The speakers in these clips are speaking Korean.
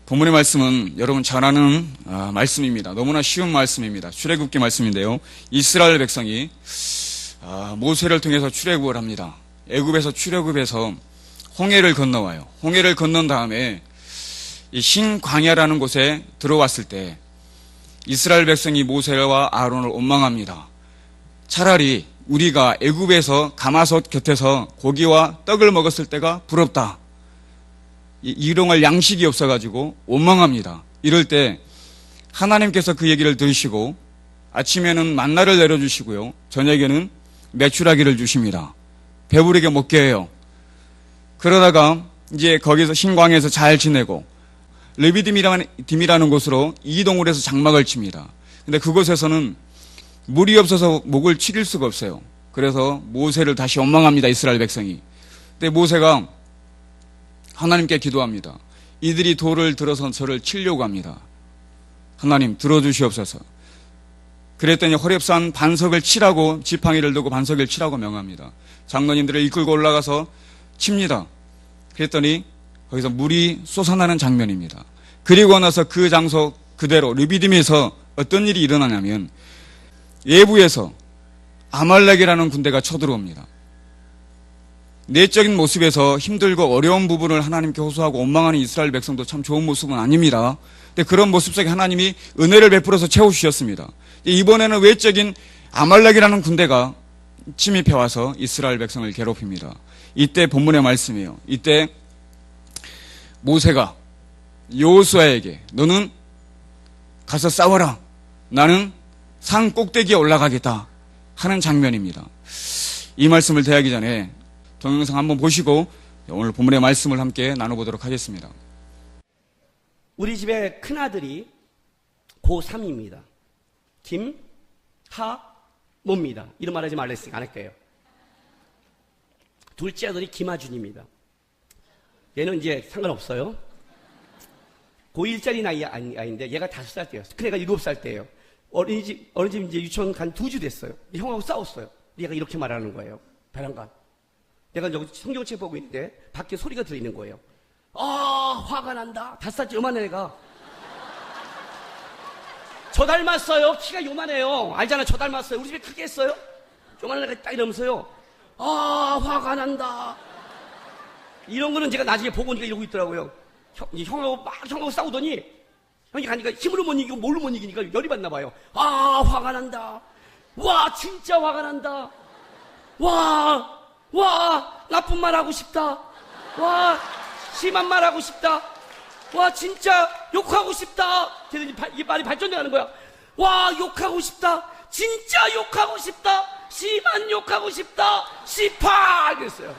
본문의 말씀은 여러분 잘 아는 말씀입니다. 너무나 쉬운 말씀입니다. 출애굽기 말씀인데요. 이스라엘 백성이 모세를 통해서 출애굽을 합니다. 애굽에서 출애굽해서 홍해를 건너와요. 홍해를 건넌 다음에 이 신광야라는 곳에 들어왔을 때 이스라엘 백성이 모세와 아론을 원망합니다. 차라리 우리가 애굽에서 가마솥 곁에서 고기와 떡을 먹었을 때가 부럽다. 일용할 양식이 없어가지고 원망합니다. 이럴 때 하나님께서 그 얘기를 들으시고 아침에는 만나를 내려주시고요. 저녁에는 메추라기를 주십니다. 배부르게 먹게 해요. 그러다가 이제 거기서 신광에서 잘 지내고 르비딤이라는 곳으로 이동을 해서 장막을 칩니다. 근데 그곳에서는 물이 없어서 목을 치릴 수가 없어요. 그래서 모세를 다시 원망합니다. 이스라엘 백성이. 근데 모세가 하나님께 기도합니다. 이들이 돌을 들어서 저를 치려고 합니다. 하나님 들어주시옵소서. 그랬더니 호렙산 반석을 치라고 지팡이를 들고 반석을 치라고 명합니다. 장로님들을 이끌고 올라가서 칩니다. 그랬더니 거기서 물이 솟아나는 장면입니다. 그리고 나서 그 장소 그대로 르비딤에서 어떤 일이 일어나냐면 예부에서 아말렉이라는 군대가 쳐들어옵니다. 내적인 모습에서 힘들고 어려운 부분을 하나님께 호소하고 원망하는 이스라엘 백성도 참 좋은 모습은 아닙니다. 근데 그런 모습 속에 하나님이 은혜를 베풀어서 채워주셨습니다. 이번에는 외적인 아말렉이라는 군대가 침입해 와서 이스라엘 백성을 괴롭힙니다. 이때 본문의 말씀이에요. 이때 모세가 여호수아에게 너는 가서 싸워라. 나는 산 꼭대기에 올라가겠다 하는 장면입니다. 이 말씀을 대하기 전에 동영상 한번 보시고 오늘 본문의 말씀을 함께 나눠보도록 하겠습니다. 우리 집의 큰아들이 고3입니다. 김하모입니다. 이름 말하지 말랬으니까 안 할게요. 둘째 아들이 김하준입니다. 얘는 이제 상관없어요. 고1짜리 아이인데 얘가 5살 때였어요. 큰 애가 7살 때예요. 어린이집 이제 유치원 간 2주 됐어요. 형하고 싸웠어요. 얘가 이렇게 말하는 거예요. 배란간. 내가 여기 성경책 보고 있는데 밖에 소리가 들리는 거예요. 화가 난다. 5살째 요만한 애가. 저 닮았어요. 키가 요만해요. 알잖아. 저 닮았어요. 우리 집에 크게 했어요. 요만한 애가 딱 이러면서요. 화가 난다. 이런 거는 제가 나중에 보고 오니까 이러고 있더라고요. 형하고 싸우더니 형이 가니까 힘으로 못 이기고 뭘로 못 이기니까 열이 받나 봐요. 화가 난다. 와, 진짜 화가 난다. 와, 나쁜 말 하고 싶다. 와, 심한 말 하고 싶다. 와, 진짜 욕하고 싶다. 이 말이 발전돼 가는 거야. 와, 욕하고 싶다. 진짜 욕하고 싶다. 심한 욕하고 싶다. 씨파! 그랬어요.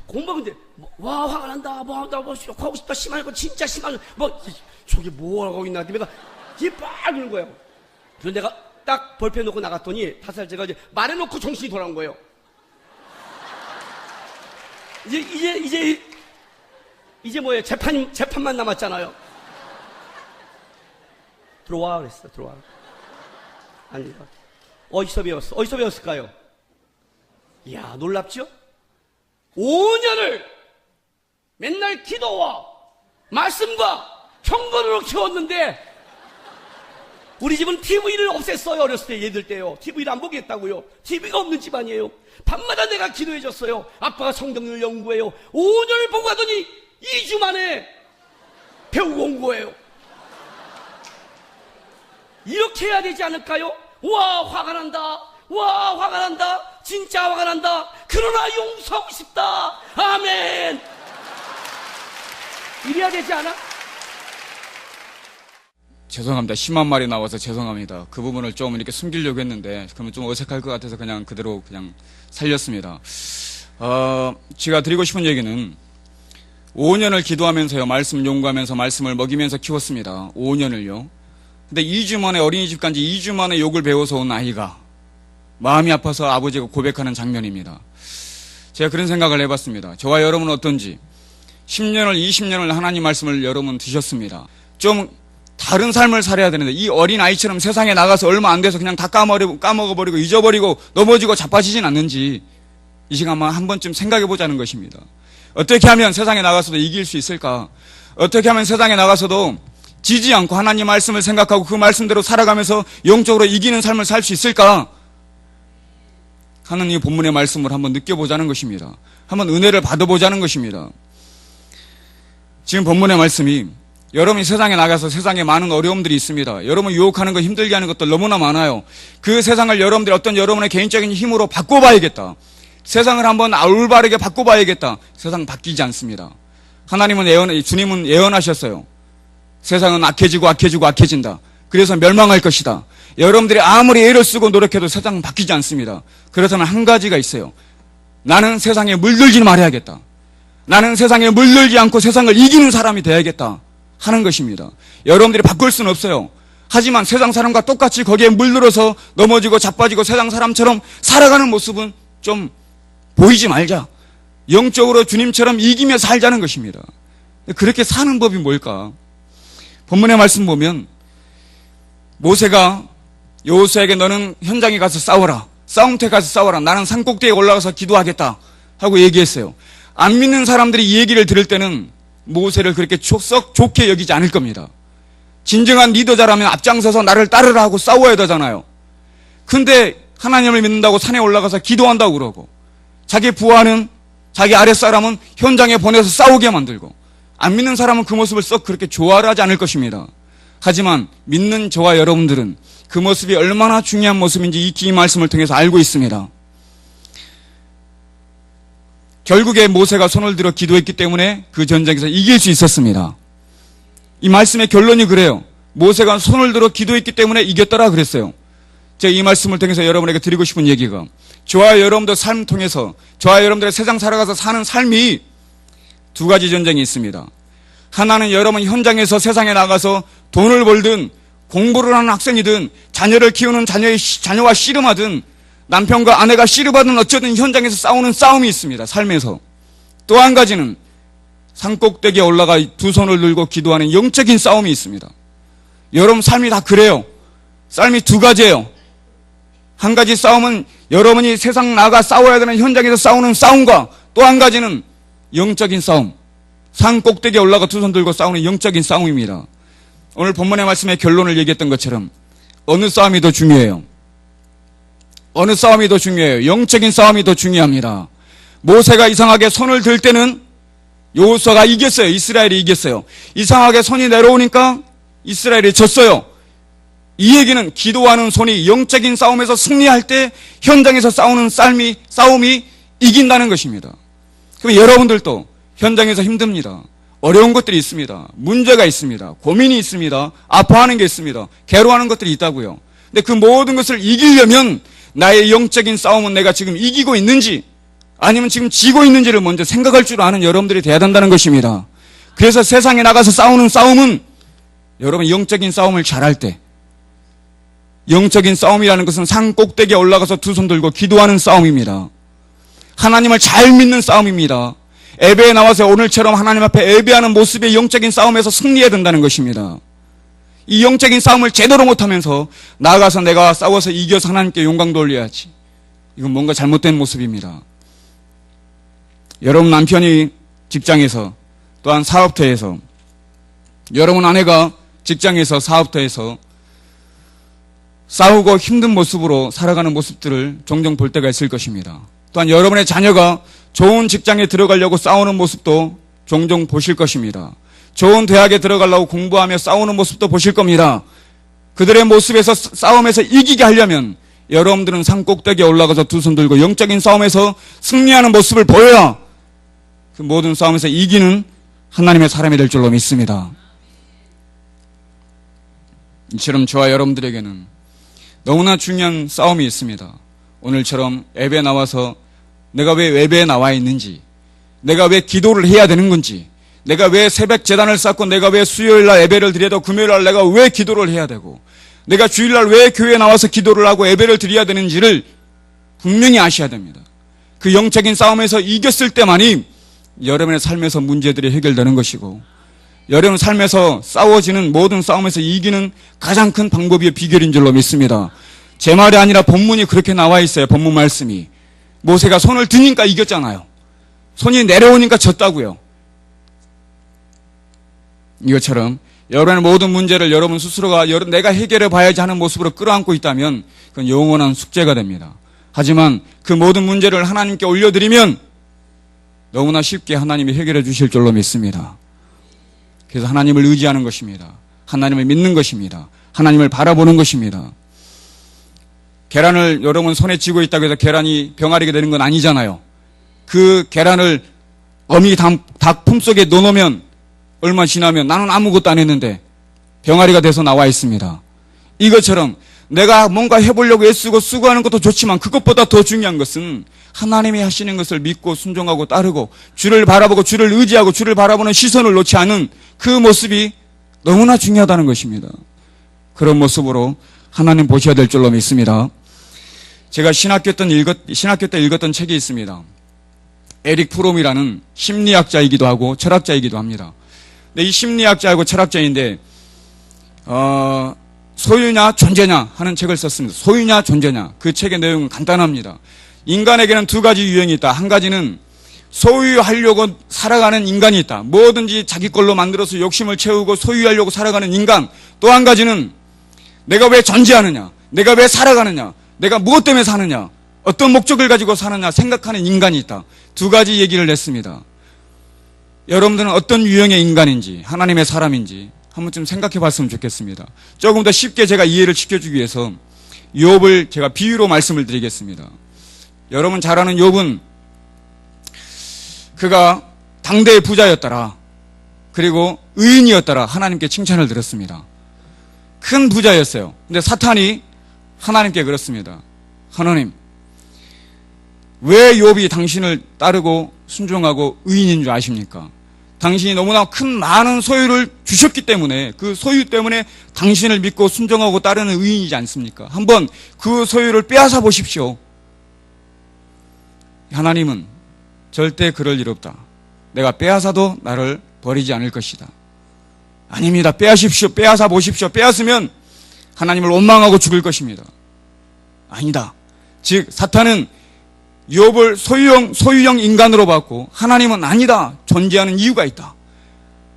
공부하는데 와, 화가 난다. 나 욕하고 싶다. 심한 거 진짜 심한 거 저게 뭐라고 있나. 내가 막 그러는 거예요. 그래서 내가 딱 볼펜 놓고 나갔더니 5살째가 이제 말해놓고 정신이 돌아온 거예요. 이제 뭐예요? 재판만 남았잖아요. 들어와 그랬어. 들어와. 아니, 어디서 배웠을까요? 이야, 놀랍죠? 5년을 맨날 기도와 말씀과 경건으로 키웠는데 우리 집은 TV를 없앴어요. 어렸을 때 얘들 때요. TV를 안 보겠다고요. TV가 없는 집안이에요. 밤마다 내가 기도해줬어요. 아빠가 성경을 연구해요. 5년을 보고 가더니 2주 만에 배우고 온 거예요. 이렇게 해야 되지 않을까요? 와, 화가 난다. 와, 화가 난다. 진짜 화가 난다. 그러나 용서하고 싶다. 아멘. 이래야 되지 않아? 죄송합니다. 심한 말이 나와서 죄송합니다. 그 부분을 좀 이렇게 숨기려고 했는데 그러면 좀 어색할 것 같아서 그냥 그대로 그냥 살렸습니다. 제가 드리고 싶은 얘기는 5년을 기도하면서요. 말씀 연구하면서 말씀을 먹이면서 키웠습니다. 5년을요. 근데 2주 만에 어린이집 간 지 2주 만에 욕을 배워서 온 아이가 마음이 아파서 아버지가 고백하는 장면입니다. 제가 그런 생각을 해봤습니다. 저와 여러분은 어떤지 10년을 20년을 하나님 말씀을 여러분 드셨습니다. 좀 다른 삶을 살아야 되는데 이 어린 아이처럼 세상에 나가서 얼마 안 돼서 그냥 다 까먹어버리고 잊어버리고 넘어지고 자빠지진 않는지 이 시간만 한 번쯤 생각해 보자는 것입니다. 어떻게 하면 세상에 나가서도 이길 수 있을까? 어떻게 하면 세상에 나가서도 지지 않고 하나님 말씀을 생각하고 그 말씀대로 살아가면서 영적으로 이기는 삶을 살 수 있을까? 하는 이 본문의 말씀을 한번 느껴보자는 것입니다. 한번 은혜를 받아보자는 것입니다. 지금 본문의 말씀이 여러분이 세상에 나가서 세상에 많은 어려움들이 있습니다. 여러분 유혹하는 거 힘들게 하는 것들 너무나 많아요. 그 세상을 여러분들이 어떤 여러분의 개인적인 힘으로 바꿔봐야겠다. 세상을 한번 올바르게 바꿔봐야겠다. 세상 바뀌지 않습니다. 주님은 예언하셨어요. 세상은 악해진다. 그래서 멸망할 것이다. 여러분들이 아무리 애를 쓰고 노력해도 세상은 바뀌지 않습니다. 그렇다면 한 가지가 있어요. 나는 세상에 물들지 말아야겠다. 나는 세상에 물들지 않고 세상을 이기는 사람이 돼야겠다 하는 것입니다. 여러분들이 바꿀 수는 없어요. 하지만 세상 사람과 똑같이 거기에 물들어서 넘어지고 자빠지고 세상 사람처럼 살아가는 모습은 좀 보이지 말자. 영적으로 주님처럼 이기며 살자는 것입니다. 그렇게 사는 법이 뭘까? 본문의 말씀 보면 모세가 여호수아에게 너는 현장에 가서 싸워라. 싸움터에 가서 싸워라. 나는 산꼭대기에 올라가서 기도하겠다 하고 얘기했어요. 안 믿는 사람들이 이 얘기를 들을 때는 모세를 그렇게 썩 좋게 여기지 않을 겁니다. 진정한 리더자라면 앞장서서 나를 따르라 하고 싸워야 되잖아요. 근데 하나님을 믿는다고 산에 올라가서 기도한다고 그러고 자기 부하는 자기 아랫사람은 현장에 보내서 싸우게 만들고 안 믿는 사람은 그 모습을 썩 그렇게 좋아하지 않을 것입니다. 하지만 믿는 저와 여러분들은 그 모습이 얼마나 중요한 모습인지 이 긴 말씀을 통해서 알고 있습니다. 결국에 모세가 손을 들어 기도했기 때문에 그 전쟁에서 이길 수 있었습니다. 이 말씀의 결론이 그래요. 모세가 손을 들어 기도했기 때문에 이겼더라 그랬어요. 제가 이 말씀을 통해서 여러분에게 드리고 싶은 얘기가 저와 여러분들 삶 통해서 저와 여러분들의 세상 살아가서 사는 삶이 두 가지 전쟁이 있습니다. 하나는 여러분 현장에서 세상에 나가서 돈을 벌든 공부를 하는 학생이든 자녀를 키우는 자녀와 씨름하든 남편과 아내가 씨름하든 어쩌든 현장에서 싸우는 싸움이 있습니다. 삶에서. 또 한 가지는 산꼭대기에 올라가 두 손을 들고 기도하는 영적인 싸움이 있습니다. 여러분 삶이 다 그래요. 삶이 두 가지예요. 한 가지 싸움은 여러분이 세상 나가 싸워야 되는 현장에서 싸우는 싸움과 또 한 가지는 영적인 싸움. 산꼭대기에 올라가 두 손 들고 싸우는 영적인 싸움입니다. 오늘 본문의 말씀의 결론을 얘기했던 것처럼 어느 싸움이 더 중요해요? 어느 싸움이 더 중요해요? 영적인 싸움이 더 중요합니다. 모세가 이상하게 손을 들 때는 여호수아가 이겼어요. 이스라엘이 이겼어요. 이상하게 손이 내려오니까 이스라엘이 졌어요. 이 얘기는 기도하는 손이 영적인 싸움에서 승리할 때 현장에서 싸우는 싸움이 이긴다는 것입니다. 그럼 여러분들도 현장에서 힘듭니다. 어려운 것들이 있습니다. 문제가 있습니다. 고민이 있습니다. 아파하는 게 있습니다. 괴로워하는 것들이 있다고요. 근데 그 모든 것을 이기려면 나의 영적인 싸움은 내가 지금 이기고 있는지 아니면 지금 지고 있는지를 먼저 생각할 줄 아는 여러분들이 돼야 된다는 것입니다. 그래서 세상에 나가서 싸우는 싸움은 여러분 영적인 싸움을 잘할 때 영적인 싸움이라는 것은 산 꼭대기에 올라가서 두 손 들고 기도하는 싸움입니다. 하나님을 잘 믿는 싸움입니다. 예배에 나와서 오늘처럼 하나님 앞에 예배하는 모습의 영적인 싸움에서 승리해야 된다는 것입니다. 이 영적인 싸움을 제대로 못하면서 나가서 내가 싸워서 이겨서 하나님께 영광 돌려야지. 이건 뭔가 잘못된 모습입니다. 여러분 남편이 직장에서 또한 사업터에서 여러분 아내가 직장에서 사업터에서 싸우고 힘든 모습으로 살아가는 모습들을 종종 볼 때가 있을 것입니다. 또한 여러분의 자녀가 좋은 직장에 들어가려고 싸우는 모습도 종종 보실 것입니다. 좋은 대학에 들어가려고 공부하며 싸우는 모습도 보실 겁니다. 그들의 모습에서 싸움에서 이기게 하려면 여러분들은 산 꼭대기에 올라가서 두 손 들고 영적인 싸움에서 승리하는 모습을 보여야 그 모든 싸움에서 이기는 하나님의 사람이 될 줄로 믿습니다. 이처럼 저와 여러분들에게는 너무나 중요한 싸움이 있습니다. 오늘처럼 예배에 나와서 내가 왜 예배에 나와 있는지, 내가 왜 기도를 해야 되는 건지, 내가 왜 새벽 제단을 쌓고 내가 왜 수요일날 예배를 드려도 금요일날 내가 왜 기도를 해야 되고 내가 주일날 왜 교회에 나와서 기도를 하고 예배를 드려야 되는지를 분명히 아셔야 됩니다. 그 영적인 싸움에서 이겼을 때만이 여러분의 삶에서 문제들이 해결되는 것이고 여러분 삶에서 싸워지는 모든 싸움에서 이기는 가장 큰 방법이 비결인 줄로 믿습니다. 제 말이 아니라 본문이 그렇게 나와 있어요. 본문 말씀이. 모세가 손을 드니까 이겼잖아요. 손이 내려오니까 졌다고요. 이것처럼 여러분의 모든 문제를 여러분 스스로가 내가 해결해 봐야지 하는 모습으로 끌어안고 있다면 그건 영원한 숙제가 됩니다. 하지만 그 모든 문제를 하나님께 올려드리면 너무나 쉽게 하나님이 해결해 주실 줄로 믿습니다. 그래서 하나님을 의지하는 것입니다. 하나님을 믿는 것입니다. 하나님을 바라보는 것입니다. 계란을 여러분 손에 쥐고 있다고 해서 계란이 병아리가 되는 건 아니잖아요. 그 계란을 어미 닭 품속에 넣어놓으면 얼마 지나면 나는 아무것도 안 했는데 병아리가 돼서 나와 있습니다. 이것처럼 내가 뭔가 해보려고 애쓰고 수고하는 것도 좋지만 그것보다 더 중요한 것은 하나님이 하시는 것을 믿고 순종하고 따르고 주를 바라보고 주를 의지하고 주를 바라보는 시선을 놓지 않은 그 모습이 너무나 중요하다는 것입니다. 그런 모습으로 하나님 보셔야 될 줄로 믿습니다. 제가 신학교 때 읽었던 책이 있습니다. 에릭 프롬이라는 심리학자이기도 하고 철학자이기도 합니다. 근데 이 심리학자이고 철학자인데 소유냐 존재냐 하는 책을 썼습니다. 소유냐 존재냐. 그 책의 내용은 간단합니다. 인간에게는 두 가지 유형이 있다. 한 가지는 소유하려고 살아가는 인간이 있다. 뭐든지 자기 걸로 만들어서 욕심을 채우고 소유하려고 살아가는 인간. 또 한 가지는 내가 왜 존재하느냐, 내가 왜 살아가느냐, 내가 무엇 때문에 사느냐, 어떤 목적을 가지고 사느냐 생각하는 인간이 있다. 두 가지 얘기를 냈습니다. 여러분들은 어떤 유형의 인간인지 하나님의 사람인지 한번 좀 생각해 봤으면 좋겠습니다. 조금 더 쉽게 제가 이해를 시켜주기 위해서 욥을 제가 비유로 말씀을 드리겠습니다. 여러분 잘 아는 욥은 그가 당대의 부자였더라. 그리고 의인이었더라. 하나님께 칭찬을 들었습니다. 큰 부자였어요. 근데 사탄이 하나님께 그렇습니다. 하나님, 왜 욥이 당신을 따르고 순종하고 의인인 줄 아십니까? 당신이 너무나 큰 많은 소유를 주셨기 때문에 그 소유 때문에 당신을 믿고 순종하고 따르는 의인이지 않습니까? 한번 그 소유를 빼앗아 보십시오. 하나님은 절대 그럴 일 없다. 내가 빼앗아도 나를 버리지 않을 것이다. 아닙니다. 빼앗으십시오. 빼앗아 보십시오. 빼앗으면 하나님을 원망하고 죽을 것입니다. 아니다. 즉 사탄은 욥을 소유형 인간으로 봤고 하나님은 아니다. 존재하는 이유가 있다.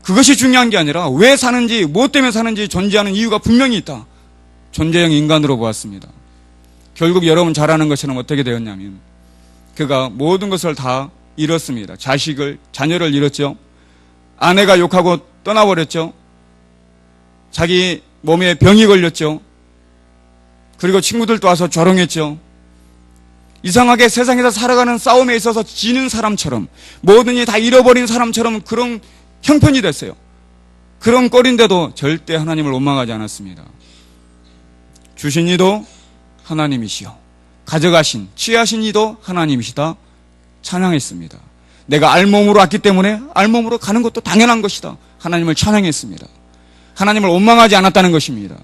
그것이 중요한 게 아니라 왜 사는지 무엇 때문에 사는지 존재하는 이유가 분명히 있다. 존재형 인간으로 보았습니다. 결국 여러분 잘 아는 것처럼 어떻게 되었냐면 그가 모든 것을 다 잃었습니다. 자녀를 잃었죠. 아내가 욕하고 떠나버렸죠. 자기 몸에 병이 걸렸죠. 그리고 친구들도 와서 조롱했죠. 이상하게 세상에서 살아가는 싸움에 있어서 지는 사람처럼 뭐든지 다 잃어버린 사람처럼 그런 형편이 됐어요. 그런 꼴인데도 절대 하나님을 원망하지 않았습니다. 주신 이도 하나님이시요 가져가신 취하신 이도 하나님이시다 찬양했습니다. 내가 알몸으로 왔기 때문에 알몸으로 가는 것도 당연한 것이다. 하나님을 찬양했습니다. 하나님을 원망하지 않았다는 것입니다.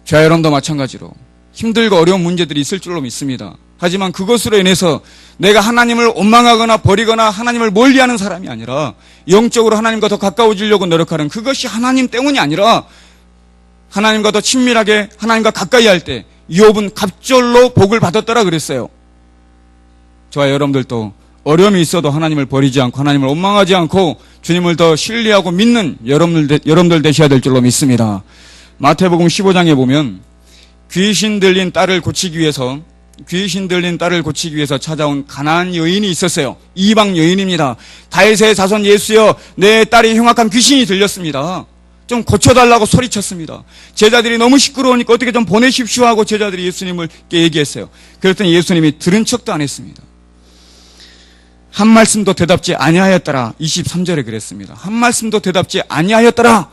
저와 여러분도 마찬가지로 힘들고 어려운 문제들이 있을 줄로 믿습니다. 하지만 그것으로 인해서 내가 하나님을 원망하거나 버리거나 하나님을 멀리하는 사람이 아니라 영적으로 하나님과 더 가까워지려고 노력하는 그것이 하나님 때문이 아니라 하나님과 더 친밀하게 하나님과 가까이 할 때 욥은 갑절로 복을 받았더라 그랬어요. 저와 여러분들도 어려움이 있어도 하나님을 버리지 않고 하나님을 원망하지 않고 주님을 더 신뢰하고 믿는 여러분들 되셔야 될 줄로 믿습니다. 마태복음 15장에 보면 귀신 들린 딸을 고치기 위해서 찾아온 가나안 여인이 있었어요. 이방 여인입니다. 다윗의 자손 예수여 내 딸이 흉악한 귀신이 들렸습니다. 좀 고쳐달라고 소리쳤습니다. 제자들이 너무 시끄러우니까 어떻게 좀 보내십시오 하고 제자들이 예수님께 얘기했어요. 그랬더니 예수님이 들은 척도 안 했습니다. 한 말씀도 대답지 아니하였더라. 23절에 그랬습니다. 한 말씀도 대답지 아니하였더라.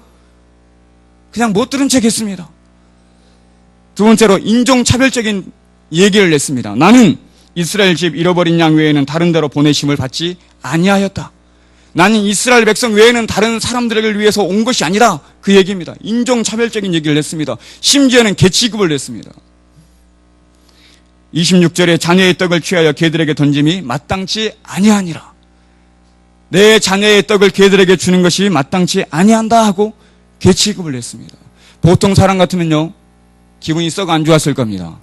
그냥 못 들은 척 했습니다. 두 번째로 인종차별적인 얘기를 냈습니다. 나는 이스라엘 집 잃어버린 양 외에는 다른 데로 보내심을 받지 아니하였다. 나는 이스라엘 백성 외에는 다른 사람들을 위해서 온 것이 아니라 그 얘기입니다. 인종차별적인 얘기를 냈습니다. 심지어는 개취급을 냈습니다. 26절에 자녀의 떡을 취하여 개들에게 던짐이 마땅치 아니하니라. 내 자녀의 떡을 걔들에게 주는 것이 마땅치 아니한다 하고 계치급을 했습니다. 보통 사람 같으면요, 기분이 썩 안 좋았을 겁니다.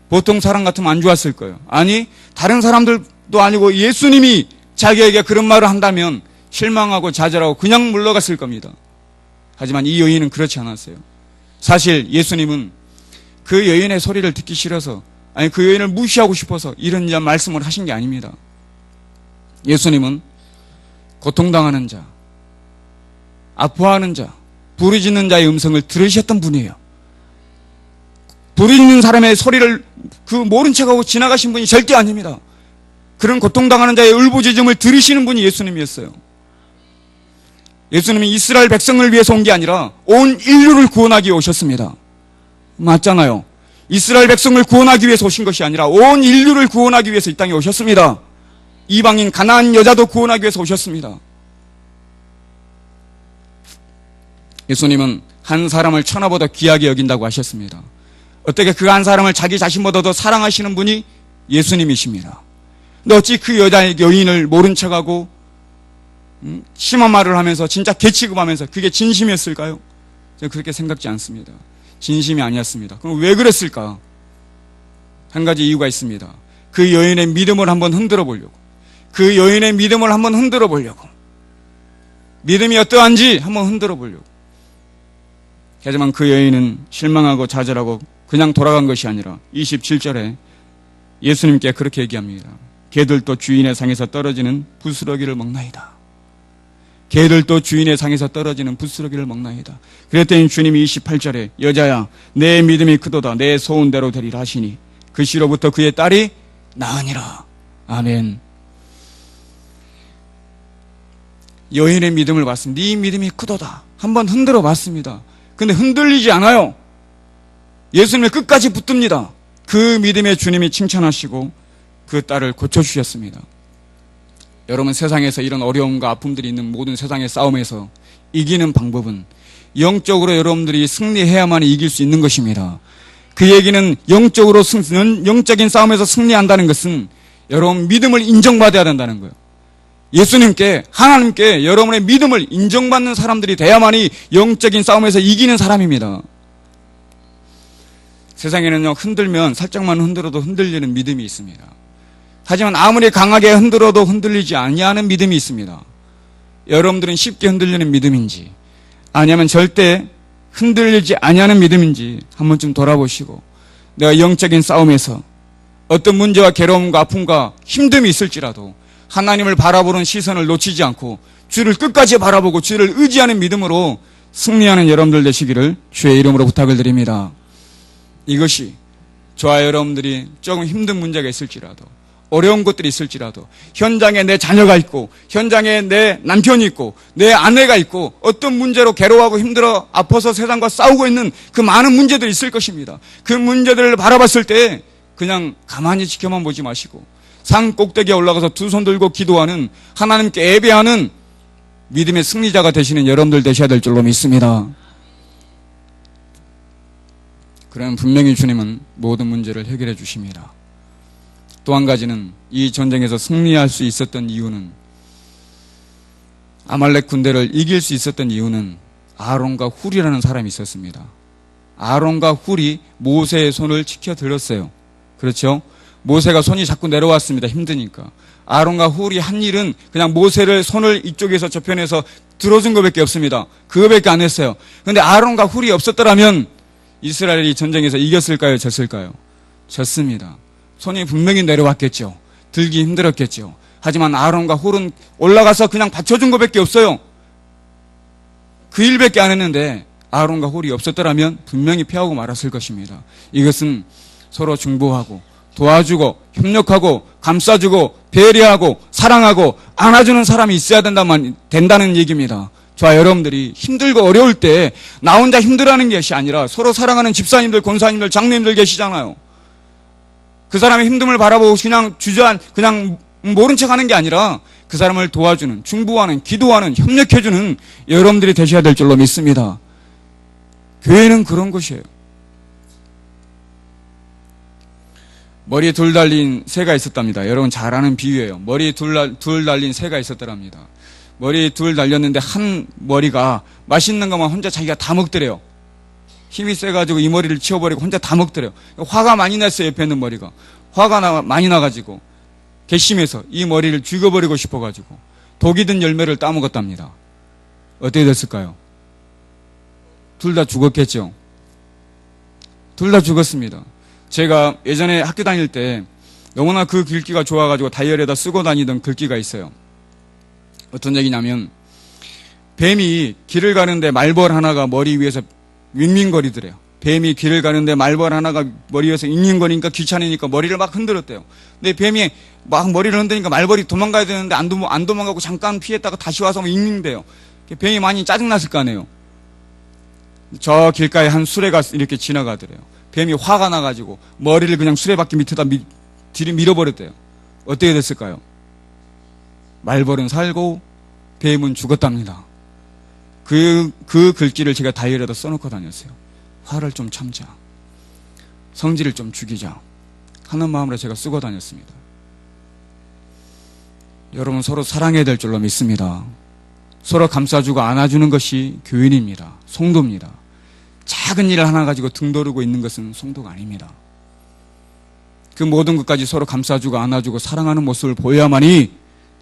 보통 사람 같으면 안 좋았을 거예요. 아니, 다른 사람들도 아니고 예수님이 자기에게 그런 말을 한다면 실망하고 좌절하고 그냥 물러갔을 겁니다. 하지만 이 여인은 그렇지 않았어요. 사실 예수님은 그 여인의 소리를 듣기 싫어서, 아니 그 여인을 무시하고 싶어서 이런 말씀을 하신 게 아닙니다. 예수님은 고통당하는 자, 아파하는 자, 부르짖는 자의 음성을 들으셨던 분이에요. 부르짖는 사람의 소리를 모른 척하고 지나가신 분이 절대 아닙니다. 그런 고통당하는 자의 울부짖음을 들으시는 분이 예수님이었어요. 예수님이 이스라엘 백성을 위해서 온 게 아니라 온 인류를 구원하기 위해 오셨습니다. 맞잖아요. 이스라엘 백성을 구원하기 위해서 오신 것이 아니라 온 인류를 구원하기 위해서 이 땅에 오셨습니다. 이방인 가나안 여자도 구원하기 위해서 오셨습니다. 예수님은 한 사람을 천하보다 귀하게 여긴다고 하셨습니다. 어떻게 그 한 사람을 자기 자신보다 더 사랑하시는 분이 예수님이십니다. 근데 어찌 그 여인을 모른 척하고 심한 말을 하면서 진짜 개취급하면서 그게 진심이었을까요? 저는 그렇게 생각지 않습니다. 진심이 아니었습니다. 그럼 왜 그랬을까? 한 가지 이유가 있습니다. 그 여인의 믿음을 한번 흔들어 보려고. 그 여인의 믿음을 한번 흔들어 보려고. 믿음이 어떠한지 한번 흔들어 보려고. 하지만 그 여인은 실망하고 좌절하고 그냥 돌아간 것이 아니라 27절에 예수님께 그렇게 얘기합니다. 개들도 주인의 상에서 떨어지는 부스러기를 먹나이다. 개들도 주인의 상에서 떨어지는 부스러기를 먹나이다. 그랬더니 주님이 28절에 여자야 내 믿음이 크도다 내 소원대로 되리라 하시니 그 시로부터 그의 딸이 나으니라. 아멘. 여인의 믿음을 봤습니다. 네 믿음이 크도다. 한번 흔들어 봤습니다. 근데 흔들리지 않아요. 예수님을 끝까지 붙듭니다. 그 믿음에 주님이 칭찬하시고 그 딸을 고쳐주셨습니다. 여러분, 세상에서 이런 어려움과 아픔들이 있는 모든 세상의 싸움에서 이기는 방법은 영적으로 여러분들이 승리해야만 이길 수 있는 것입니다. 그 얘기는 영적인 싸움에서 승리한다는 것은 여러분 믿음을 인정받아야 된다는 거예요. 예수님께, 하나님께 여러분의 믿음을 인정받는 사람들이 돼야만이 영적인 싸움에서 이기는 사람입니다. 세상에는요, 흔들면 살짝만 흔들어도 흔들리는 믿음이 있습니다. 하지만 아무리 강하게 흔들어도 흔들리지 아니하는 믿음이 있습니다. 여러분들은 쉽게 흔들리는 믿음인지 아니면 절대 흔들리지 아니하는 믿음인지 한 번쯤 돌아보시고, 내가 영적인 싸움에서 어떤 문제와 괴로움과 아픔과 힘듦이 있을지라도 하나님을 바라보는 시선을 놓치지 않고 주를 끝까지 바라보고 주를 의지하는 믿음으로 승리하는 여러분들 되시기를 주의 이름으로 부탁을 드립니다. 이것이 저와 여러분들이 조금 힘든 문제가 있을지라도, 어려운 것들이 있을지라도, 현장에 내 자녀가 있고 현장에 내 남편이 있고 내 아내가 있고 어떤 문제로 괴로워하고 힘들어 아파서 세상과 싸우고 있는 그 많은 문제들이 있을 것입니다. 그 문제들을 바라봤을 때 그냥 가만히 지켜만 보지 마시고 산 꼭대기에 올라가서 두 손 들고 기도하는, 하나님께 예배하는 믿음의 승리자가 되시는 여러분들 되셔야 될 줄로 믿습니다. 그러면 분명히 주님은 모든 문제를 해결해 주십니다. 또 한 가지는 이 전쟁에서 승리할 수 있었던 이유는, 아말렉 군대를 이길 수 있었던 이유는 아론과 훌이라는 사람이 있었습니다. 아론과 훌이 모세의 손을 지켜 들었어요. 그렇죠? 모세가 손이 자꾸 내려왔습니다. 힘드니까. 아론과 훌이 한 일은 그냥 모세를 손을 이쪽에서 저편에서 들어준 것밖에 없습니다. 그거밖에 안 했어요. 그런데 아론과 훌이 없었더라면 이스라엘이 전쟁에서 이겼을까요? 졌을까요? 졌습니다. 손이 분명히 내려왔겠죠. 들기 힘들었겠죠. 하지만 아론과 훌은 올라가서 그냥 받쳐준 것밖에 없어요. 그 일밖에 안 했는데 아론과 훌이 없었더라면 분명히 패하고 말았을 것입니다. 이것은 서로 중보하고 도와주고 협력하고 감싸주고 배려하고 사랑하고 안아주는 사람이 있어야 된다는 얘기입니다. 저와 여러분들이 힘들고 어려울 때 나 혼자 힘들어하는 것이 아니라 서로 사랑하는 집사님들, 권사님들, 장로님들 계시잖아요. 그 사람의 힘듦을 바라보고 그냥 모른 척 하는 게 아니라 그 사람을 도와주는, 중보하는, 기도하는, 협력해주는 여러분들이 되셔야 될 줄로 믿습니다. 교회는 그런 곳이에요. 머리에 둘 달린 새가 있었답니다. 여러분 잘 아는 비유예요. 머리에 둘 달린 새가 있었더랍니다. 머리에 둘 달렸는데 한 머리가 맛있는 것만 혼자 자기가 다 먹더래요. 힘이 세가지고 이 머리를 치워버리고 혼자 다 먹더래요. 화가 많이 났어요. 옆에 있는 머리가. 화가 많이 나가지고 괘씸해서 이 머리를 죽여버리고 싶어가지고 독이 든 열매를 따먹었답니다. 어떻게 됐을까요? 둘 다 죽었겠죠. 둘 다 죽었습니다. 제가 예전에 학교 다닐 때 너무나 그 글귀가 좋아가지고 다이어리에다 쓰고 다니던 글귀가 있어요. 어떤 얘기냐면 뱀이 길을 가는데 말벌 하나가 머리 위에서 윙윙거리더래요. 뱀이 길을 가는데 말벌 하나가 머리 위에서 윙윙거리니까 귀찮으니까 머리를 막 흔들었대요. 근데 뱀이 막 머리를 흔드니까 말벌이 도망가야 되는데 안 도망가고 잠깐 피했다가 다시 와서 윙윙대요. 뱀이 많이 짜증났을 거 아니에요. 저 길가에 한 수레가 이렇게 지나가더래요. 뱀이 화가 나가지고 머리를 그냥 수레바퀴 밑에다 밀어버렸대요. 어떻게 됐을까요? 말벌은 살고 뱀은 죽었답니다. 그 글귀를 제가 다이어리에다 써놓고 다녔어요. 화를 좀 참자. 성질을 좀 죽이자. 하는 마음으로 제가 쓰고 다녔습니다. 여러분 서로 사랑해야 될 줄로 믿습니다. 서로 감싸주고 안아주는 것이 교인입니다. 성도입니다. 작은 일 하나 가지고 등도르고 있는 것은 성도가 아닙니다. 그 모든 것까지 서로 감싸주고 안아주고 사랑하는 모습을 보여야만이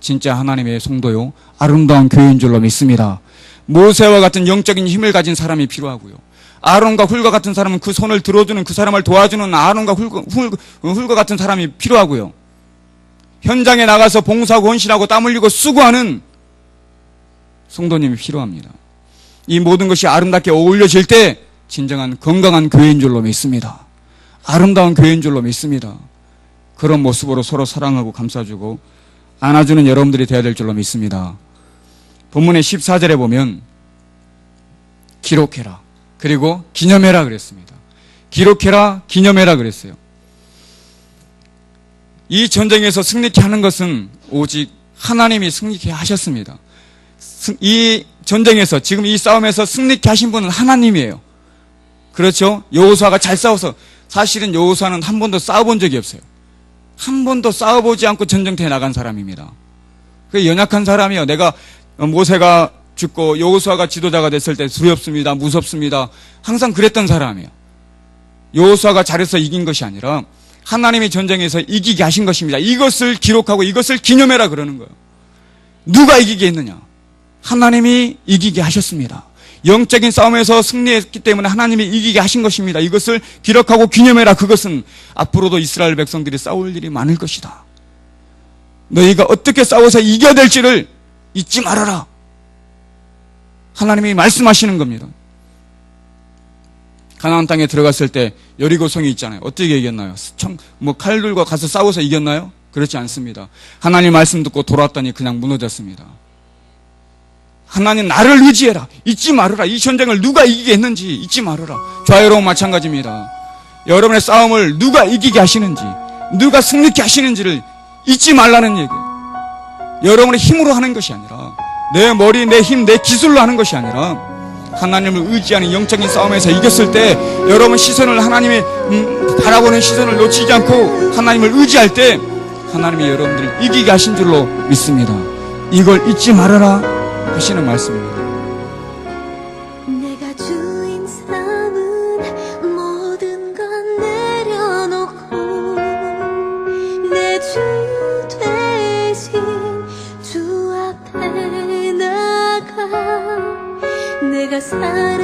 진짜 하나님의 성도요 아름다운 교회인 줄로 믿습니다. 모세와 같은 영적인 힘을 가진 사람이 필요하고요. 아론과 훌과 같은 사람은 그 손을 들어주는 그 사람을 도와주는 아론과 훌과 같은 사람이 필요하고요. 현장에 나가서 봉사하고 헌신하고 땀 흘리고 수고하는 성도님이 필요합니다. 이 모든 것이 아름답게 어울려질 때 진정한 건강한 교회인 줄로 믿습니다. 아름다운 교회인 줄로 믿습니다. 그런 모습으로 서로 사랑하고 감싸주고 안아주는 여러분들이 되어야 될 줄로 믿습니다. 본문의 14절에 보면 기록해라 그리고 기념해라 그랬습니다. 기록해라 기념해라 그랬어요. 이 전쟁에서 승리케 하는 것은 오직 하나님이 승리케 하셨습니다. 이 전쟁에서 지금 이 싸움에서 승리케 하신 분은 하나님이에요. 그렇죠? 여호수아가 잘 싸워서 사실은 여호수아는 한 번도 싸워본 적이 없어요. 한 번도 싸워보지 않고 전쟁터에 나간 사람입니다. 그 연약한 사람이에요. 내가 모세가 죽고 여호수아가 지도자가 됐을 때 두렵습니다. 무섭습니다. 항상 그랬던 사람이에요. 여호수아가 잘해서 이긴 것이 아니라 하나님이 전쟁에서 이기게 하신 것입니다. 이것을 기록하고 이것을 기념해라 그러는 거예요. 누가 이기게 했느냐? 하나님이 이기게 하셨습니다. 영적인 싸움에서 승리했기 때문에 하나님이 이기게 하신 것입니다. 이것을 기록하고 기념해라. 그것은 앞으로도 이스라엘 백성들이 싸울 일이 많을 것이다. 너희가 어떻게 싸워서 이겨야 될지를 잊지 말아라. 하나님이 말씀하시는 겁니다. 가나안 땅에 들어갔을 때 여리고성이 있잖아요. 어떻게 이겼나요? 칼들과 가서 싸워서 이겼나요? 그렇지 않습니다. 하나님 말씀 듣고 돌아왔더니 그냥 무너졌습니다. 하나님 나를 의지해라. 잊지 말아라. 이 전쟁을 누가 이기게 했는지 잊지 말아라. 저와 여러분 마찬가지입니다. 여러분의 싸움을 누가 이기게 하시는지, 누가 승리케 하시는지를 잊지 말라는 얘기예요. 여러분의 힘으로 하는 것이 아니라, 내 머리, 내 힘, 내 기술로 하는 것이 아니라 하나님을 의지하는 영적인 싸움에서 이겼을 때 여러분 시선을 하나님의 바라보는 시선을 놓치지 않고 하나님을 의지할 때 하나님이 여러분들을 이기게 하신 줄로 믿습니다. 이걸 잊지 말아라 하시는 말씀입니다. 내가 주인 삼은 모든 건 내려놓고 내 주 대신 주 앞에 나가 내가 살아